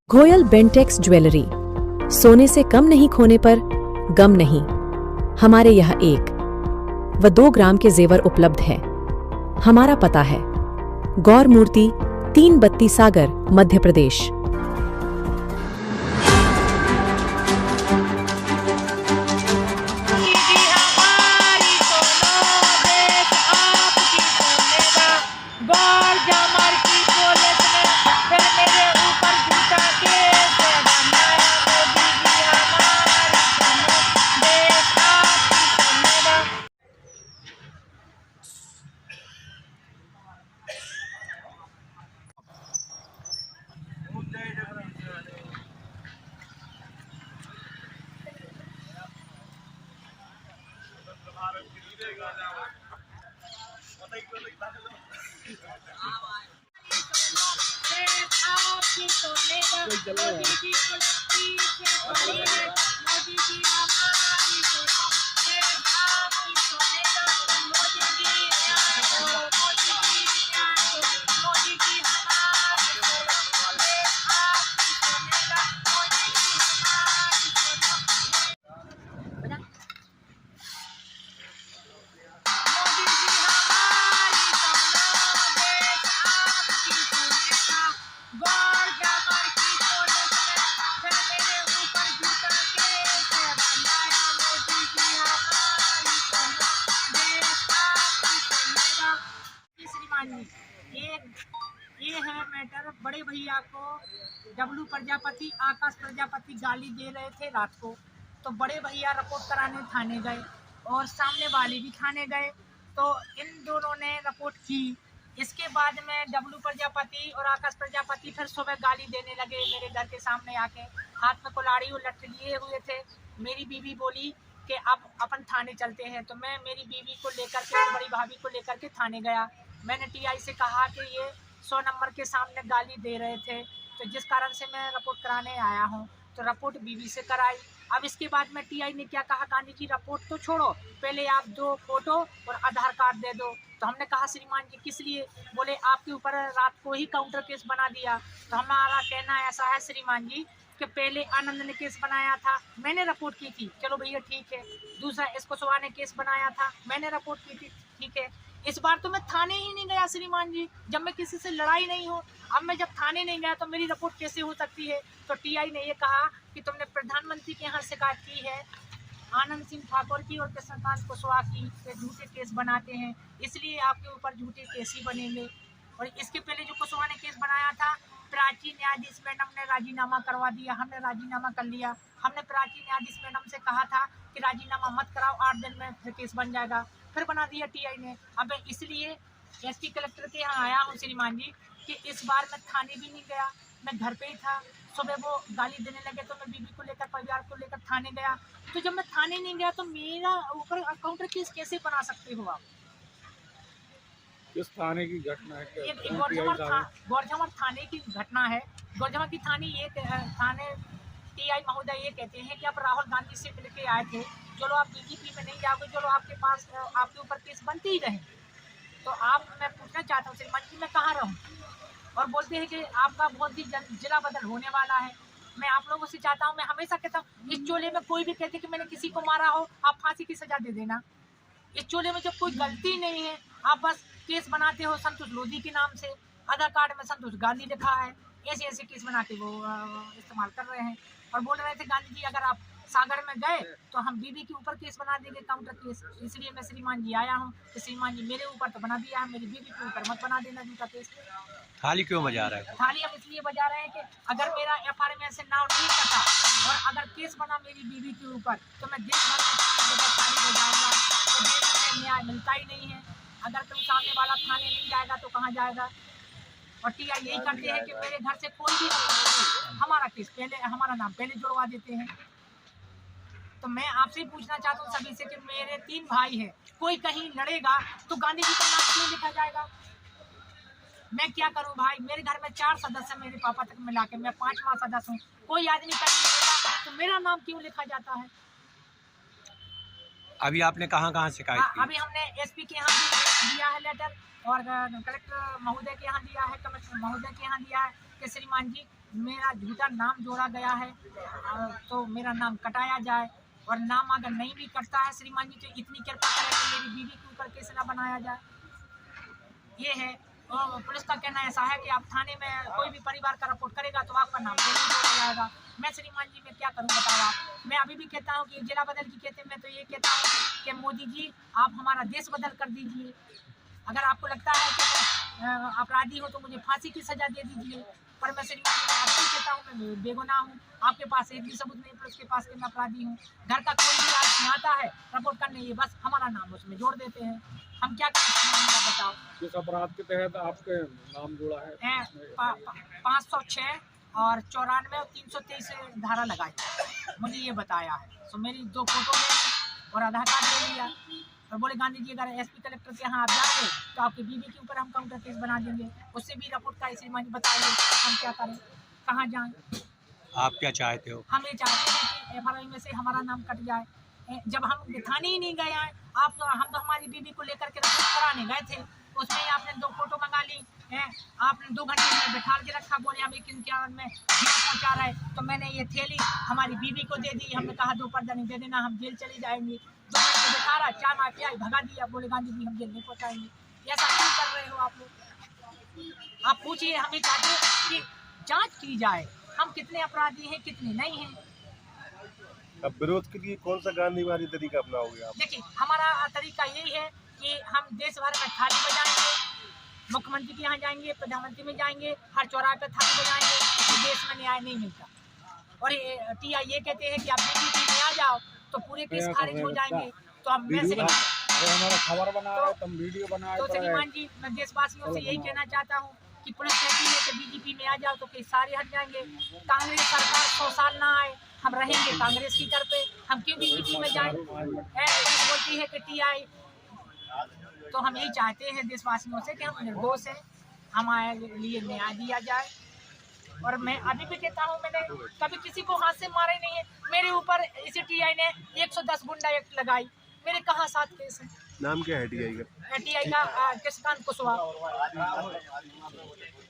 Goyal Bentex jewellery, सोने से कम नहीं खोने पर गम नहीं। हमारे यहाँ 1 व 2 ग्राम के जेवर उपलब्ध हैं। हमारा पता है गौर मूर्ति, 3 बत्ती सागर, मध्य प्रदेश। ये है मैटर। बड़े भैया को डब्लू प्रजापति, आकाश प्रजापति गाली दे रहे थे रात को, तो बड़े भैया रिपोर्ट कराने थाने गए और सामने वाले भी थाने गए, तो इन दोनों ने रिपोर्ट की। इसके बाद में डब्लू प्रजापति और आकाश प्रजापति फिर सुबह गाली देने लगे मेरे घर के सामने आके। हाथ में कुल्हाड़ी और लठ लिए हुए थे। मेरी बीवी बोली कि अब अपन थाने चलते हैं, तो मैं मेरी बीवी को लेकर के और बड़ी भाभी को लेकर के थाने गया। मैंने टीआई से कहा कि ये 100 नंबर के सामने गाली दे रहे थे, तो जिस कारण से मैं रिपोर्ट कराने आया हूँ, तो रिपोर्ट बीवी से कराई। अब इसके बाद में टीआई ने क्या कहा, गांधी जी रिपोर्ट तो छोड़ो, पहले आप 2 फोटो और आधार कार्ड दे दो। तो हमने कहा श्रीमान जी किस लिए? बोले आपके ऊपर रात को ही काउंटर केस बना दिया। तो हमारा कहना ऐसा है श्रीमान जी कि पहले आनंद ने केस बनाया था, मैंने रिपोर्ट की थी, चलो भैया ठीक है। दूसरा इसको सुबह ने केस बनाया था, मैंने रिपोर्ट की थी, ठीक है। इस बार तो मैं थाने ही नहीं गया श्रीमान जी, जब मैं किसी से लड़ाई नहीं हूँ। अब मैं जब थाने नहीं गया तो मेरी रिपोर्ट कैसे हो सकती है? तो टीआई ने ये कहा कि तुमने प्रधानमंत्री के यहाँ शिकायत की है, आनंद सिंह ठाकुर की और कृष्णकांत कुशवाहा की, झूठे केस बनाते हैं, इसलिए आपके ऊपर झूठे केस ही बनेंगे। और इसके पहले जो कुशवाहा ने केस बनाया था, प्राची न्यायाधीश मैडम ने राजीनामा करवा दिया, हमने राजीनामा कर लिया। हमने प्राची न्यायाधीश मैडम से कहा था कि राजीनामा मत कराओ, 8 दिन में फिर केस बन जाएगा, फिर बना दिया टीआई ने। अब इसलिए एसपी कलेक्टर के यहाँ आया हूँ श्रीमान जी कि इस बार मैं थाने भी नहीं गया, मैं घर पे ही था। सुबह वो गाली देने लगे तो मैं बीबी को लेकर, परिवार को लेकर थाने गया। तो जब मैं थाने नहीं गया तो मेरा ऊपर काउंटर केस कैसे बना सकते हो आप? किस थाने की घटना है? ये गौरझमर थाने की घटना है। गौरझमर की थाने टीआई महोदय ये कहते हैं कि आप राहुल गांधी से मिलके आए थे, चलो आप बीजेपी में नहीं जाओगे, चलो आपके पास आपके ऊपर केस बनते ही रहे। तो मैं पूछना चाहता हूँ श्रीमान जी मैं कहाँ रहूँ? और बोलते हैं कि आपका बहुत ही जिला बदल होने वाला है। मैं आप लोगों से चाहता हूँ, मैं हमेशा कहता हूँ इस चोले में कोई भी कहते कि मैंने किसी को मारा हो, आप फांसी की सजा दे देना। इस चोले में जब कोई गलती नहीं है, आप बस केस बनाते हो संतोष लोधी के नाम से, आधार कार्ड में संतोष गांधी लिखा है, ऐसे ऐसे केस बना के वो इस्तेमाल कर रहे हैं। और बोल रहे थे गांधी जी अगर आप सागर में गए तो हम बीबी के ऊपर केस बना देंगे, काउंटर केस। इसलिए मैं श्रीमान जी आया हूँ कि श्रीमान जी मेरे ऊपर तो बना दिया है, मेरी बीबी के ऊपर मत बना देना दूसरा केस। थाली क्यों बजा रहा है? थाली हम इसलिए बजा रहे हैं कि अगर मेरा एफआईआर में से नाम नहीं कटा और अगर केस बना मेरी बीबी के ऊपर तो मैं देश भर में थाली बजाऊंगा, तो देश में न्याय मिलता ही नहीं है। अगर तुम सामने वाला थाने नहीं जाएगा तो कहाँ जाएगा? और टीआई यही करते हैं कि मेरे घर से कोई भी हमारा केस पहले, हमारा नाम पहले जुड़वा देते हैं। तो मैं आपसे पूछना चाहता हूँ सभी से कि मेरे 3 भाई हैं, कोई कहीं लड़ेगा तो गांधी जी का नाम क्यों लिखा जाएगा? मैं क्या करूं भाई? मेरे घर में 4 सदस्य, मेरे पापा तक मिला के मैं 5वां सदस्य हूँ। कोई आदमी कहीं लड़ेगा तो मेरा नाम क्यों लिखा जाता है? अभी आपने कहाँ शिकायत की? अभी हमने एसपी के यहाँ भी दिया है लेटर और कलेक्टर महोदय के यहाँ महोदय के यहाँ दिया है कि श्रीमान जी मेरा झूठा नाम जोड़ा गया है, तो मेरा नाम कटाया जाए, और नाम अगर नहीं भी कटता है श्रीमान जी तो इतनी कृपा करें कि मेरी बीवी के ऊपर केस न बनाया जाए। ये है। और पुलिस का कहना ऐसा है कि आप थाने में कोई भी परिवार का रिपोर्ट करेगा तो आपका नाम जरूर जोड़ा जाएगा। मैं श्रीमान जी मैं क्या करूं बताओ आप। मैं अभी भी कहता हूं कि जिला बदल की कहते मैं तो ये कहता हूं कि मोदी जी आप हमारा देश बदल कर दीजिए। अगर आपको लगता है कि अपराधी हो तो मुझे फांसी की सजा दे दीजिए, पर मैं श्रीमान जी मैं आपसे कहता हूँ मैं बेगुनाह हूँ, आपके पास एक भी सबूत नहीं, पुलिस के पास कि मैं अपराधी हूँ। घर का कोई भी आदमी आता है रिपोर्ट करने, ये बस हमारा नाम उसमें जोड़ देते हैं। हम क्या करें बताओ। किस अपराध के तहत आपके नाम जुड़ा है? 506 और 94 और 323 धारा लगाई, मुझे ये बताया है। तो मेरी 2 फोटो ले और आधार कार्ड ले लिया और बोले गांधी जी अगर एसपी कलेक्टर के यहाँ आप जाओगे तो आपकी बीवी के ऊपर हम काउंटर केस बना देंगे। उससे भी रिपोर्ट का श्रीमान जी बताइए हम क्या करें, कहाँ जाएं। आप क्या चाहते हो? हम ये चाहते हैं कि FRI में से हमारा नाम कट जाए। जब हम थाने ही नहीं गए हैं, हम तो हमारी बीवी को लेकर के रिपोर्ट कराने गए थे, उसमें ही आपने 2 फोटो मंगा ली है, आपने 2 घंटे में बैठा के रखा, बोले हम 1 इम्तिहान में जेल पहुँचा रहे, तो मैंने ये थैली हमारी बीवी को दे दी। हमने कहा 2 पर्दा नहीं दे देना, हम जेल चले जाएंगे। 2 घंटे बैठा रहा, चाय मार पियाई, भगा दिया, बोले गांधी जी हम जेल नहीं पहुँचाएंगे। ऐसा क्यों कर रहे हो आप लोग? आप पूछिए, हमें चाहते कि जाँच की जाए हम कितने अपराधी हैं कितने नहीं हैं। अब विरोध के लिए कौन सा गांधीवादी तरीका अपनाओगे आप? देखिए हमारा तरीका यही है कि हम देश भर में थाली बजाएंगे, मुख्यमंत्री के यहाँ जाएंगे, प्रधानमंत्री में जाएंगे, हर चौराहे पर थाली बजाएंगे कि देश में न्याय नहीं मिलता। और टीआई ये कहते हैं कि आप बीजेपी में आ जाओ तो पूरे केस खारिज हो जाएंगे। तो हम हमारा खबर बना रहे, तुम वीडियो बना तो श्रीमान जी मैं देशवासियों से यही कहना चाहता हूँ कि पुलिस कहती है कि बीजेपी में आ जाओ तो केस सारे हट जाएंगे। कांग्रेस सरकार 100 साल ना आए, हम रहेंगे कांग्रेस की तरफ पे, हम क्यों बीजेपी में जाएं। बोलती है कि टीआई, तो हम यही चाहते हैं देशवासियों से कि हम निर्दोष हैं, हमारे लिए न्याय दिया जाए। और मैं अभी भी कहता हूँ मैंने कभी किसी को हाथ से मारे नहीं है। मेरे ऊपर इसी टीआई ने 110 गुंडा एक्ट लगाई, मेरे कहाँ 7 केस हैं। नाम क्या है टीआई का? टीआई का कृष्णकांत कुशवाहा।